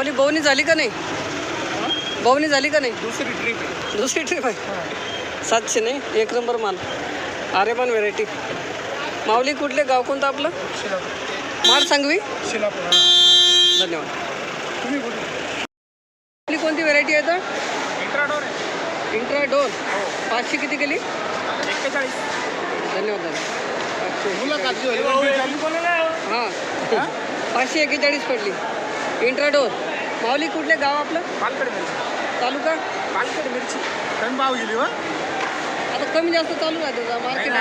माऊली बवणी झाली का नाही? बवणी झाली का नाही? दुसरी ट्रिप आहे. 700 नाही, 1 नंबर माल. आर्यमान व्हेरायटी. माऊली कुठले गाव कोणतं आपलं? माल सांगवी. धन्यवाद. तुम्ही कोणती व्हेरायटी आहे? तर इंट्राडोर 500 किती केली? 41. धन्यवाद दादा. हां 541 पडली. इंट्राडोर. माऊली कुठले गाव आपलं? पालकड मिरची. तालुका पालकड मिरची कमी भाव गेली वा. आता कमी जास्त चालू आहे त्याचा मार्केट.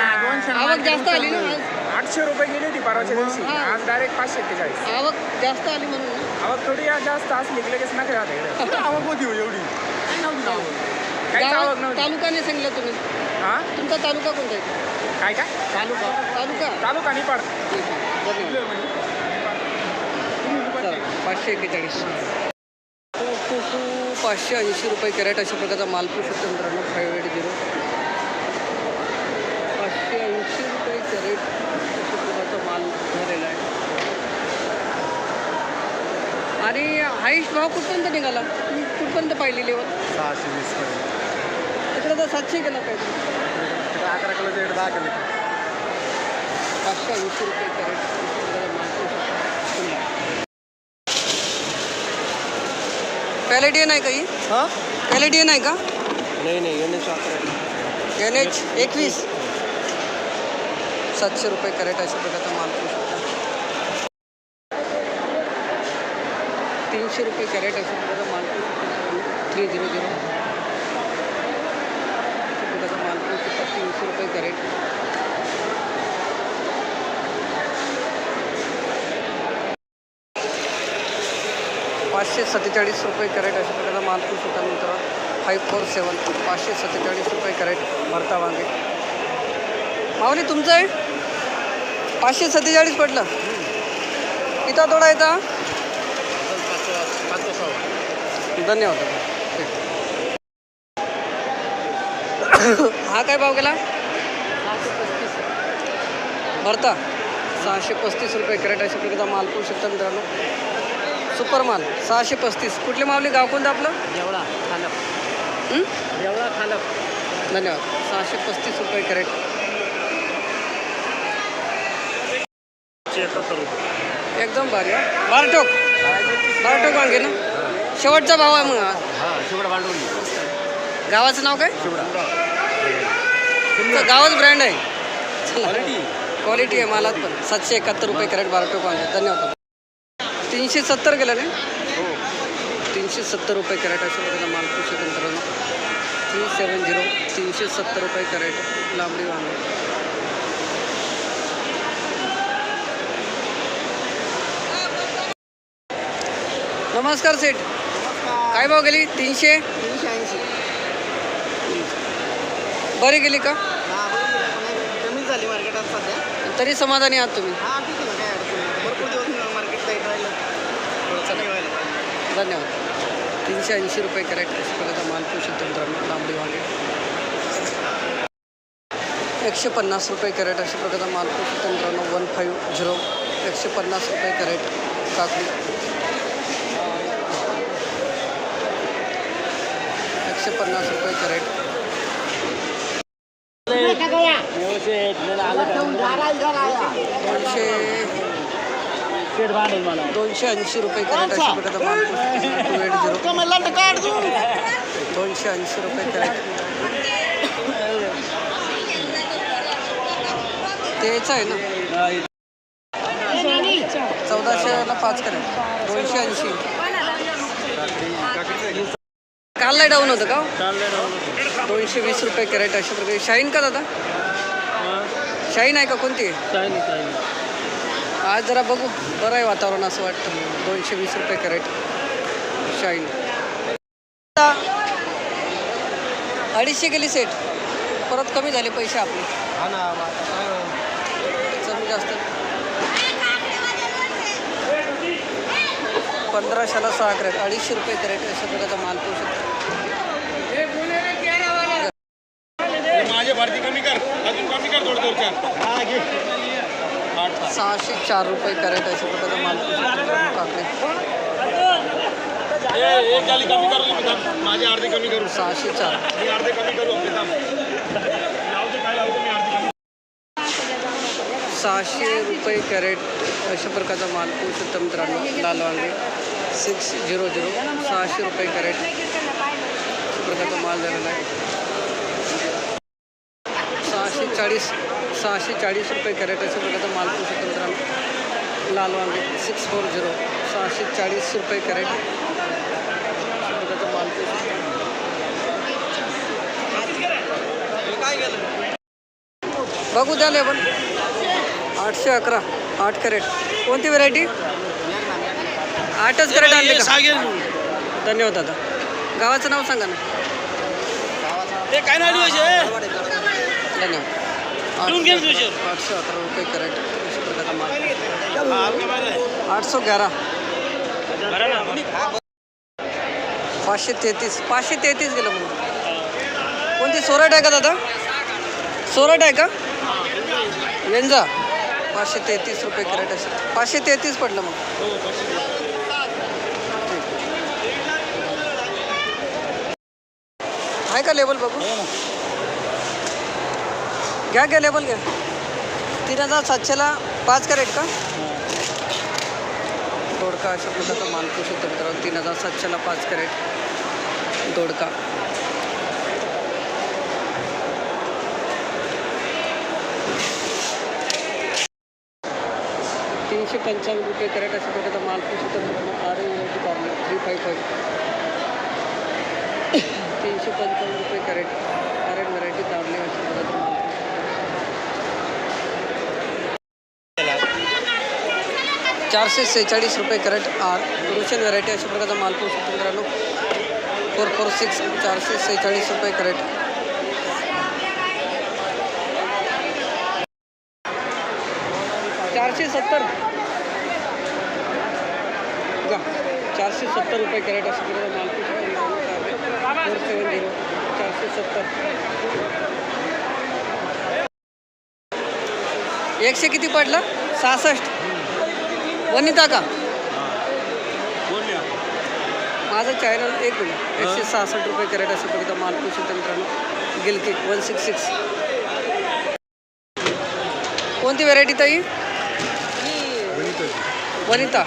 आवक जास्त आली ना आज. 800 रुपये गेली होती परवाच्या दिवशी. आज डायरेक्ट 541. आवक जास्त आली म्हणून. आवक थोडी जास्त असली लगेच नका राहते. आवक होती एवढी काहीच आवक नव्हती. तालुका नाही सांगितलं तुम्ही. हां तुमचा तालुका कोणता आहे? काय काय तालुका निपाड. धन्यवाद. 541. 580 रुपये कॅरेट अशा प्रकारचा माल पाहू शकतो मित्रांनो. 580 580 रुपये कॅरेट अशा प्रकारचा माल झालेला आहे. आणि हाईस्ट भाव कुठपर्यंत निघाला? तुम्ही कुठपर्यंत पाहिली लेवल? 620 पर्यंत. तिकडे तर 700 गेला पाहिजे. 11 किलो 10 किलो. 580 रुपये कॅरेट माल पाहू शकतो. पॅलेडियन आहे का ही? हां पॅलेडियन आहे का? नाही NH 21. 700 रुपये कॅरेट अशा प्रकारचा माल पाहू शकतो. 300 रुपये कॅरेट अशा प्रकारचा माल पाहू शकतो. 300 अशा प्रकारचा माल पाहू शकतो. 300 रुपये कॅरेट. ₹547 रुपये कॅरेट अशा प्रकारचा माल पाहू शकता मित्र. 547 547 रुपये कॅरेट भरता वांगे. माऊली तुमचं आहे 547 पडलं. किती तोडा येता? धन्यवाद. हा काय भाव गेला? भरता 635 रुपये कॅरेट अशा प्रकारचा माल पाहू शकता मित्रांनो. सुपर माल 635. कुठले माऊली गाव कोणतं आपलं? देवळा खालप. धन्यवाद. 635 रुपये कॅरेट. 76 रुपये. एकदम भारी. बारटोक वांगे ना. शेवटचा भाव आहे मग. हां शिवडा भांडवली. गावाचं नाव काय? शिवडा. गावाच ब्रँड आहे. क्वालिटी आहे मालात पण. 771 रुपये कॅरेट बारटोक वांगे. धन्यवाद. 370 गेला नाही. 370 रुपये कॅरेट अशा प्रकारचा माल पाहू शकतो मित्रांनो. 370 370 रुपये कॅरेट लांबडी वांगे. नमस्कार सेठ. काय भाव गेली? 300 बरी गेली का? कमी झाली मार्केटात सध्या. तरी समाधानी आहात तुम्ही? हां ठीक आहे. काय अडचण नाही. भरपूर दिवस मार्केट टाईट राहिलं. थोडंसं नाही व्हायला. धन्यवाद. 380 रुपये कॅरेट अशा प्रकारचा माल पाहू शकतो मित्रांनो. लांबडी वांगे 150 रुपये कॅरेट अशा प्रकारचा माल पाहू शकतो मित्रांनो. 150 150 रुपये कॅरेट. काकडी 150 रुपये कॅरेट. 280 रुपये कॅरेट अशा प्रकारचा माल 280 रुपये कॅरेट. तेच आहे ना. 1400ला 5 कॅरेट 280. काल नाही डाऊन होतं का? 220 रुपये कॅरेट अशा प्रकारे. शाईन का दादा? शाईन आहे का? कोणती आहे? आज जरा बघू. बरं आहे वातावरण असं वाटतं. 220 रुपये कॅरेट शाईन. 250 गेली सेट. परत कमी झाले पैसे आपले. कमी जास्त 1500ला 6 कॅरेट. 250 रुपये कॅरेट अशा प्रकारचा माल पाहू शकतो. माझे भारती कमी कर. अजून कमी कर थोडं. 604 रुपये कॅरेट अशा प्रकारचा माल पाहू शकतो. काकडे एक गाली कमी करू माझे अर्धे कमी करू 604. मी अर्धे कमी करू लावते काय लावते मी अर्धे कमी 600 रुपये कॅरेट अशा प्रकारचा माल पाहू शकता मित्रांनो. लाल वांगे 600 600 रुपये कॅरेट अशा प्रकारचा माल झालेला आहे. 640 रुपये कॅरेट अशा प्रकारचा माल पाहू शकता मित्रांनो. लाल वांगे 640 640 रुपये कॅरेट अशा प्रकारचा माल पाहू शकता. बघू द्या लेबल 811 8 कॅरेट. कोणती व्हेरायटी? 8च कॅरेट आणले का? धन्यवाद दादा. गावाचं नाव सांगा ना. काय नाही धन्यवाद. 811 रुपये कॅरेट अशा प्रकारचा माल. 811 533 गेलं म्हणून. कोणती सोराट आहे का दादा? सोराट आहे का? वेंजा 533 रुपये कॅरेट असेल. 533 पडलं मग. आहे का लेबल बघू? घ्या लेबल घ्या. 3700ला 5 कॅरेट का? दोडका अशा प्रकारचा माल पाहू शकतो मित्रांनो. 3700ला 5 कॅरेट दोडका. ₹355 कॅरेट अशा प्रकारचा माल पाहू शकतो मित्रांनो. आरे व्हरायटी कारले 355 ₹355 कॅरेट. आरे व्हरायटी कारले अशा प्रकारचा माल. 446 रुपये कॅरेट. रुशन व्हरायटी अशा प्रकारचा माल पाहू शकतो मित्रांनो. 446 446 रुपये कॅरेट. 470 470 रुपये कॅरेट अशा प्रकारचा माल पाहू शकतो मित्रांनो. 470 470. 100 किती पडलं? 66. वनिता का? माझं चॅनल एक मिनिट. 166 रुपये कॅरेट अशा प्रकारचा माल पाहू शकतो मित्रांनो. गिलकी 166. कोणती व्हेरायटी ताई? वनिता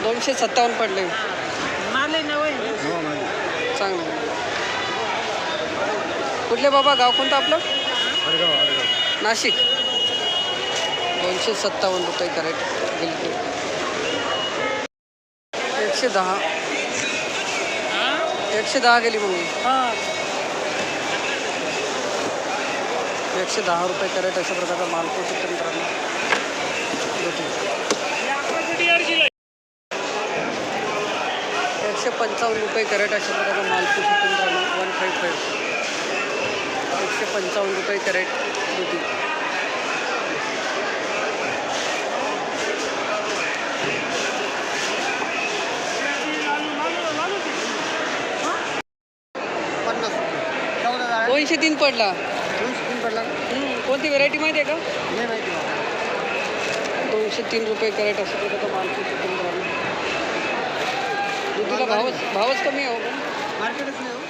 257 पडले. चांगलं. कुठले बाबा? गाव कोणतं आपलं? नाशिक. 257 रुपये कॅरेट गिलकी. 110 गेली म्हणून. 110 रुपये कॅरेट अशा प्रकारचा माल पाहू शकतो मित्रांनो. 155 रुपये कॅरेट अशा प्रकारचा माल पाहू शकतो मित्रांनो. 155 155 रुपये कॅरेट दुधी. $203 पडला. 203 पडला. कोणती व्हेरायटी माहिती आहे का? नाही माहिती. 203 रुपये कॅरेट अशा प्रकारचा माल पाहू शकतो मित्रांनो. दुधीला भावच कमी आहे. मार्केटच नाही.